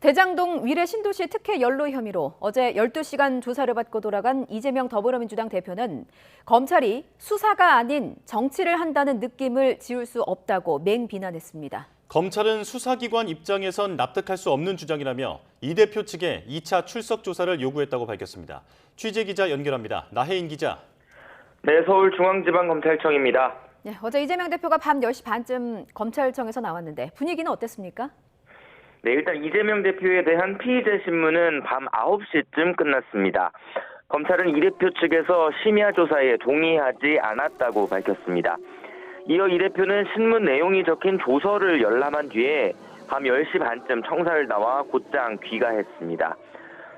대장동 위례 신도시 특혜 연루 혐의로 어제 12시간 조사를 받고 돌아간 이재명 더불어민주당 대표는 검찰이 수사가 아닌 정치를 한다는 느낌을 지울 수 없다고 맹비난했습니다. 검찰은 수사기관 입장에선 납득할 수 없는 주장이라며 이 대표 측에 2차 출석 조사를 요구했다고 밝혔습니다. 취재기자 연결합니다. 나혜인 기자. 네, 서울중앙지방검찰청입니다. 네, 어제 이재명 대표가 밤 10시 반쯤 검찰청에서 나왔는데 분위기는 어땠습니까? 네, 일단 이재명 대표에 대한 피의자 신문은 밤 9시쯤 끝났습니다. 검찰은 이 대표 측에서 심야 조사에 동의하지 않았다고 밝혔습니다. 이어 이 대표는 신문 내용이 적힌 조서를 열람한 뒤에 밤 10시 반쯤 청사를 나와 곧장 귀가했습니다.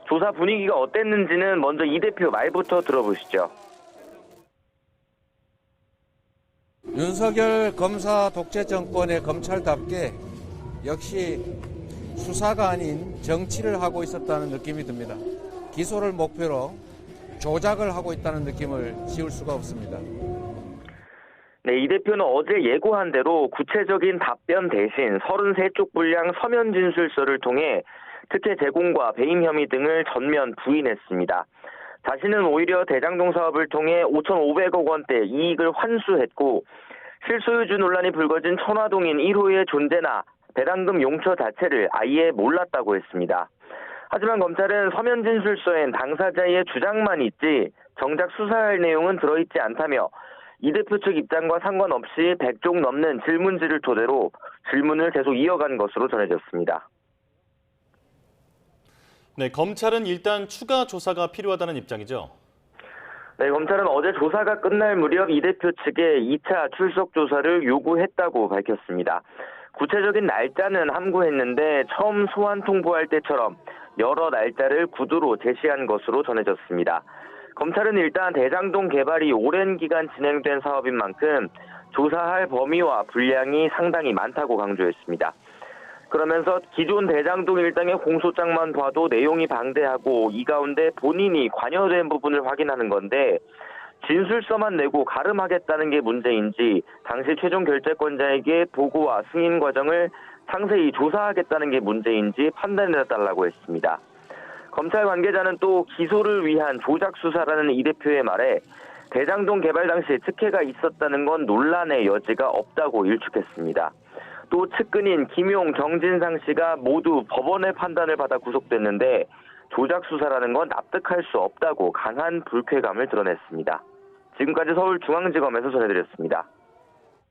조사 분위기가 어땠는지는 먼저 이 대표 말부터 들어보시죠. 윤석열 검사 독재 정권의 검찰답게 역시 수사가 아닌 정치를 하고 있었다는 느낌이 듭니다. 기소를 목표로 조작을 하고 있다는 느낌을 지울 수가 없습니다. 네, 이 대표는 어제 예고한 대로 구체적인 답변 대신 33쪽 분량 서면 진술서를 통해 특혜 제공과 배임 혐의 등을 전면 부인했습니다. 자신은 오히려 대장동 사업을 통해 5,500억 원대 이익을 환수했고 실소유주 논란이 불거진 천화동인 1호의 존재나 배당금 용처 자체를 아예 몰랐다고 했습니다. 하지만 검찰은 서면 진술서엔 당사자의 주장만 있지 정작 수사할 내용은 들어있지 않다며 이 대표 측 입장과 상관없이 100쪽 넘는 질문지를 토대로 질문을 계속 이어간 것으로 전해졌습니다. 네, 검찰은 일단 추가 조사가 필요하다는 입장이죠. 네, 검찰은 어제 조사가 끝날 무렵 이 대표 측에 2차 출석 조사를 요구했다고 밝혔습니다. 구체적인 날짜는 함구했는데 처음 소환 통보할 때처럼 여러 날짜를 구두로 제시한 것으로 전해졌습니다. 검찰은 일단 대장동 개발이 오랜 기간 진행된 사업인 만큼 조사할 범위와 분량이 상당히 많다고 강조했습니다. 그러면서 기존 대장동 일당의 공소장만 봐도 내용이 방대하고 이 가운데 본인이 관여된 부분을 확인하는 건데 진술서만 내고 가름하겠다는 게 문제인지 당시 최종 결재권자에게 보고와 승인 과정을 상세히 조사하겠다는 게 문제인지 판단해달라고 했습니다. 검찰 관계자는 또 기소를 위한 조작 수사라는 이 대표의 말에 대장동 개발 당시 특혜가 있었다는 건 논란의 여지가 없다고 일축했습니다. 또 측근인 김용, 정진상 씨가 모두 법원의 판단을 받아 구속됐는데 조작 수사라는 건 납득할 수 없다고 강한 불쾌감을 드러냈습니다. 지금까지 서울중앙지검에서 전해드렸습니다.